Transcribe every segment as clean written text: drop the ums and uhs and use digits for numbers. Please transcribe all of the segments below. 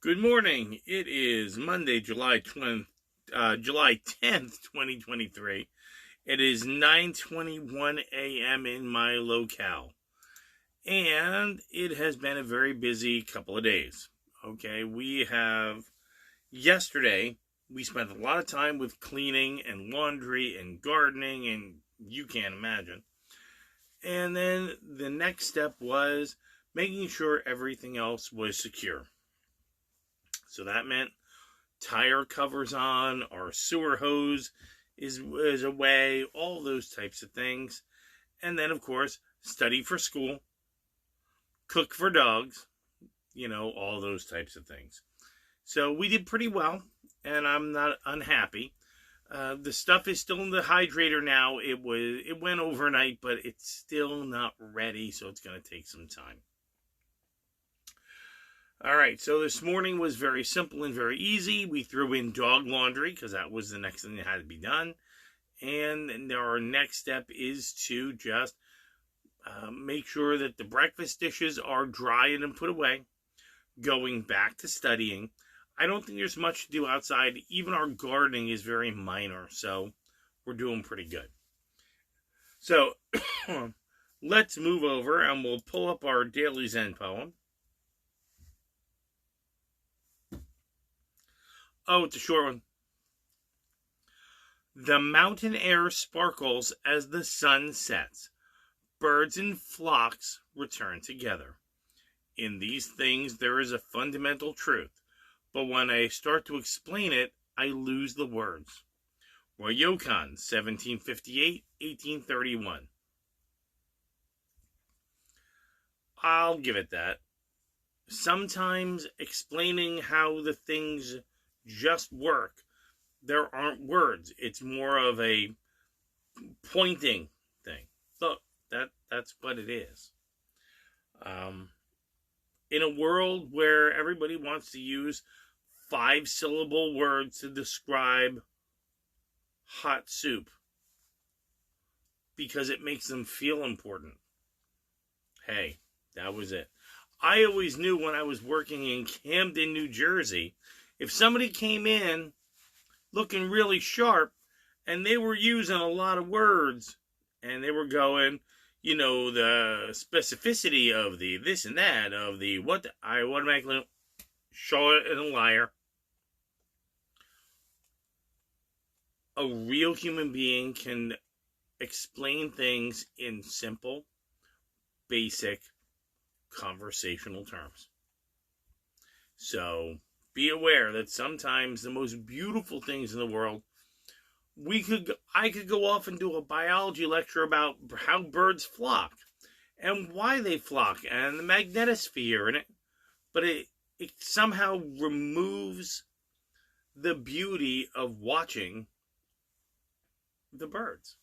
Good morning. It is Monday, July 10th, 2023. It is 9:21 a.m. in my locale. And it has been a very busy couple of days. Okay, yesterday, we spent a lot of time with cleaning and laundry and gardening, and you can't imagine. And then the next step was making sure everything else was secure. So that meant tire covers on, our sewer hose is away, all those types of things. And then, of course, study for school, cook for dogs, all those types of things. So we did pretty well, and I'm not unhappy. The stuff is still in the hydrator now. It went overnight, but it's still not ready, so it's going to take some time. All right, so this morning was very simple and very easy. We threw in dog laundry because that was the next thing that had to be done. And our next step is to just make sure that the breakfast dishes are dried and put away. Going back to studying. I don't think there's much to do outside. Even our gardening is very minor, so we're doing pretty good. So let's move over and we'll pull up our daily Zen poem. Oh, it's a short one. The mountain air sparkles as the sun sets. Birds and flocks return together. In these things there is a fundamental truth, but when I start to explain it, I lose the words. Ryokan, 1758-1831. I'll give it that. Sometimes explaining how the things just work, there aren't words. It's more of a pointing thing. Look, that's what it is. In a world where everybody wants to use 5-syllable words to describe hot soup because it makes them feel important. Hey, that was it. I always knew when I was working in Camden, New Jersey, if somebody came in looking really sharp and they were using a lot of words and they were going, the specificity of the this and that, of the what, I automatically show it as a liar. A real human being can explain things in simple, basic, conversational terms. So be aware that sometimes the most beautiful things in the world, I could go off and do a biology lecture about how birds flock and why they flock and the magnetosphere but it somehow removes the beauty of watching the birds.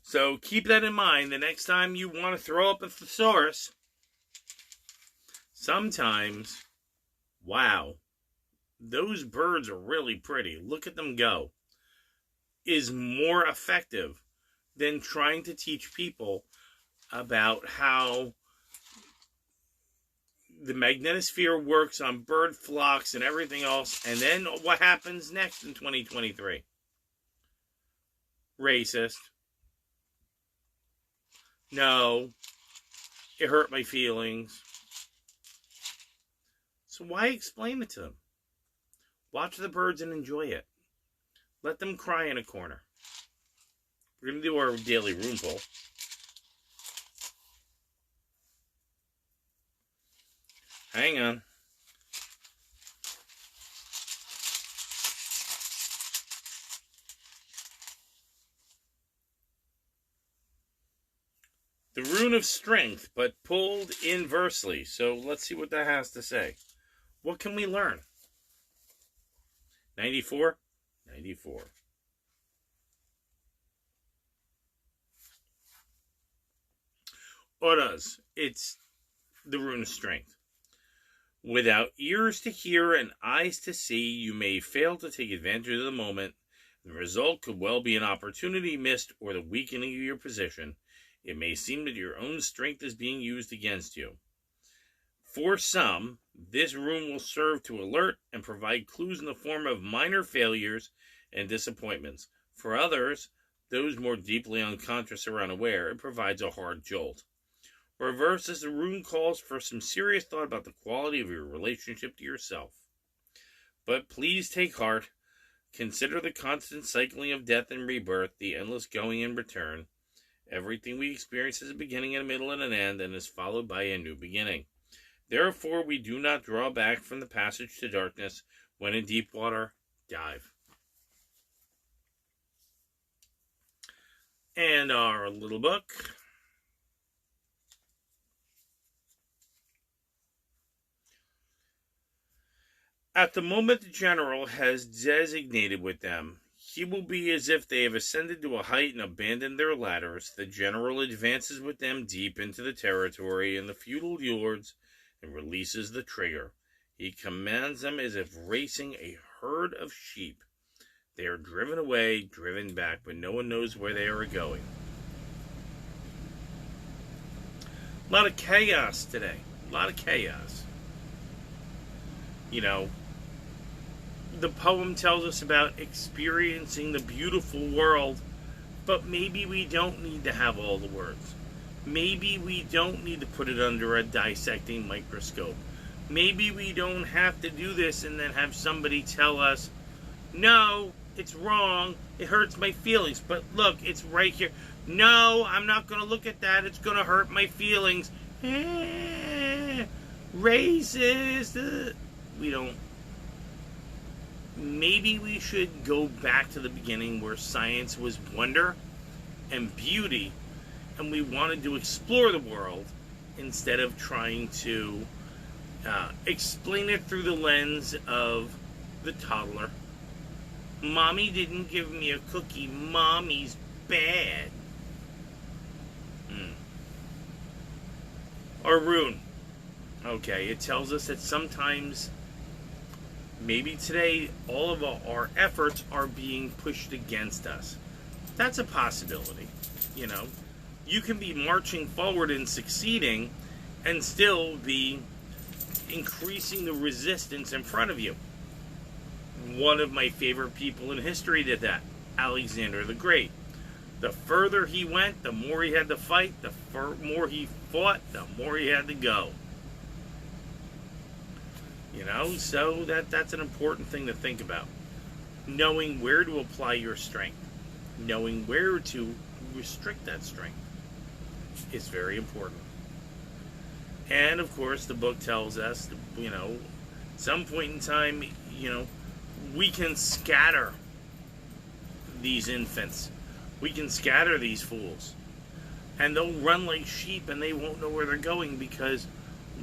So keep that in mind the next time you want to throw up a thesaurus. Sometimes, wow, those birds are really pretty. Look at them go. Is more effective than trying to teach people about how the magnetosphere works on bird flocks and everything else. And then what happens next in 2023? Racist. No, it hurt my feelings. So why explain it to them? Watch the birds and enjoy it. Let them cry in a corner. We're going to do our daily room poll. Hang on. The rune of strength, but pulled inversely. So let's see what that has to say. What can we learn? 94? 94. Auras. It's the rune of strength. Without ears to hear and eyes to see, you may fail to take advantage of the moment. The result could well be an opportunity missed or the weakening of your position. It may seem that your own strength is being used against you. For some, this room will serve to alert and provide clues in the form of minor failures and disappointments. For others, those more deeply unconscious or unaware, it provides a hard jolt. Reverse as the rune calls for some serious thought about the quality of your relationship to yourself. But please take heart. Consider the constant cycling of death and rebirth, the endless going and return. Everything we experience has a beginning, a middle, and an end, and is followed by a new beginning. Therefore, we do not draw back from the passage to darkness. When in deep water, dive. And our little book. At the moment the general has designated with them, he will be as if they have ascended to a height and abandoned their ladders. The general advances with them deep into the territory and the feudal lords and releases the trigger. He commands them as if racing a herd of sheep. They are driven away, driven back, but no one knows where they are going. A lot of chaos today. A lot of chaos. You know, the poem tells us about experiencing the beautiful world, but maybe we don't need to have all the words. Maybe we don't need to put it under a dissecting microscope. Maybe we don't have to do this and then have somebody tell us, no, it's wrong, it hurts my feelings, but look, it's right here. No, I'm not going to look at that, it's going to hurt my feelings. Racist. We don't. Maybe we should go back to the beginning where science was wonder and beauty, and we wanted to explore the world instead of trying to explain it through the lens of the toddler. Mommy didn't give me a cookie. Mommy's bad. Or rune. Okay, it tells us that sometimes, maybe today, all of our efforts are being pushed against us. That's a possibility. You know, you can be marching forward and succeeding and still be increasing the resistance in front of you. One of my favorite people in history did that, Alexander the Great. The further he went, the more he had to fight, the more he fought, the more he had to go. You know, so that's an important thing to think about. Knowing where to apply your strength, knowing where to restrict that strength is very important. And, of course, the book tells us, you know, some point in time, you know, we can scatter these infants. We can scatter these fools. And they'll run like sheep and they won't know where they're going because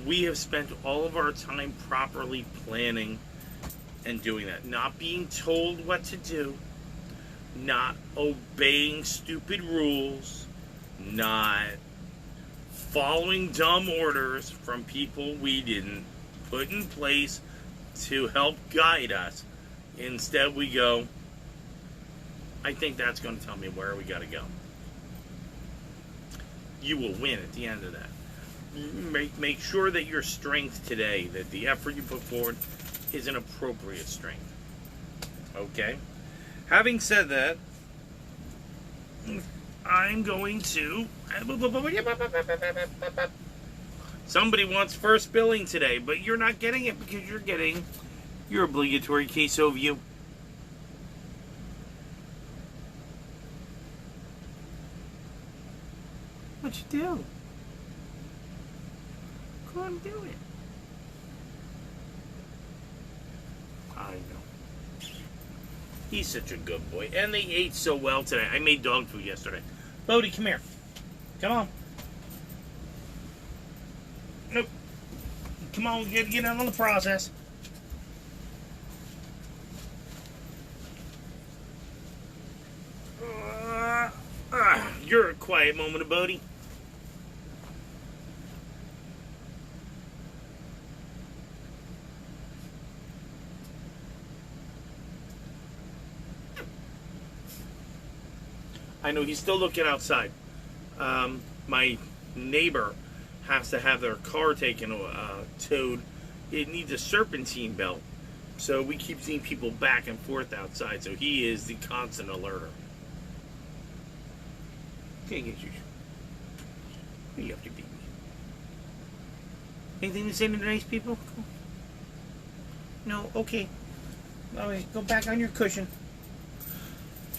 we have spent all of our time properly planning and doing that. Not being told what to do. Not obeying stupid rules. Not following dumb orders from people we didn't put in place to help guide us. Instead we go, I think that's going to tell me where we got to go. You will win at the end of that. Make sure that your strength today, that the effort you put forward is an appropriate strength. Okay? Having said that, I'm going to... Somebody wants first billing today, but you're not getting it because you're getting your obligatory queso view. What you do? Go and do it. I know. He's such a good boy. And they ate so well today. I made dog food yesterday. Bodie, come here. Come on. Nope. Come on, get in on the process. You're a quiet moment of Bodie. I know he's still looking outside. My neighbor has to have their car taken towed, it needs a serpentine belt. So we keep seeing people back and forth outside. So he is the constant alerter. Can't get you. What are you up to, baby? Anything to say to the nice people? No? Okay. All right, go back on your cushion.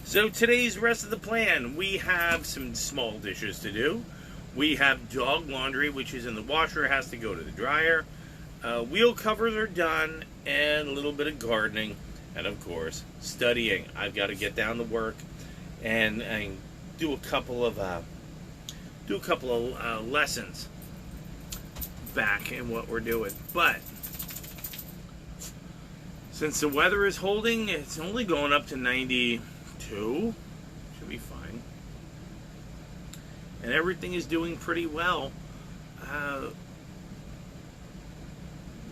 So today's rest of the plan, we have some small dishes to do. We have dog laundry, which is in the washer, has to go to the dryer. Wheel covers are done, and a little bit of gardening, and of course, studying. I've got to get down to work and do a couple of lessons back in what we're doing. But since the weather is holding, it's only going up to 92. Should be fine. And everything is doing pretty well.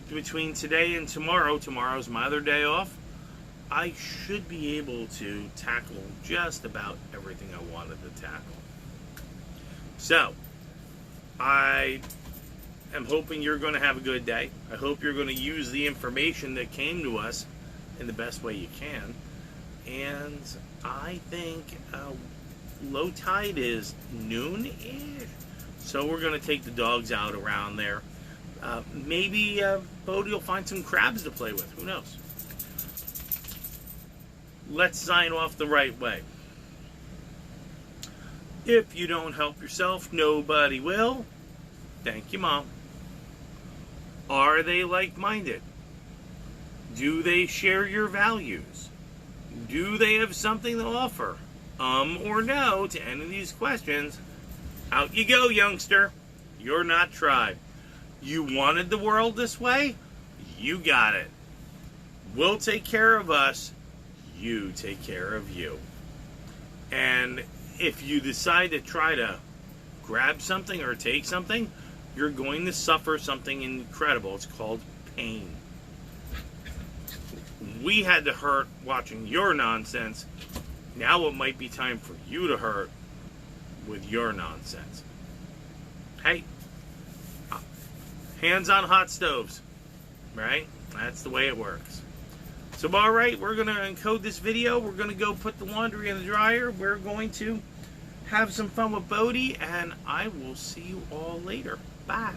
Between today and tomorrow's my other day off, I should be able to tackle just about everything I wanted to tackle. So, I am hoping you're going to have a good day. I hope you're going to use the information that came to us in the best way you can. And I think low tide is noon-ish. So we're going to take the dogs out around there. Maybe Bodie will find some crabs to play with. Who knows? Let's sign off the right way. If you don't help yourself, nobody will. Thank you, Mom. Are they like-minded? Do they share your values? Do they have something to offer? Or no to any of these questions? Out you go, youngster. You're not tried. You wanted the world this way? You got it. We'll take care of us. You take care of you. And if you decide to try to grab something or take something, you're going to suffer something incredible. It's called pain. We had to hurt watching your nonsense. Now it might be time for you to hurt with your nonsense. Hey, hands on hot stoves, right? That's the way it works. So, all right, we're going to encode this video. We're going to go put the laundry in the dryer. We're going to have some fun with Bodie, and I will see you all later. Bye.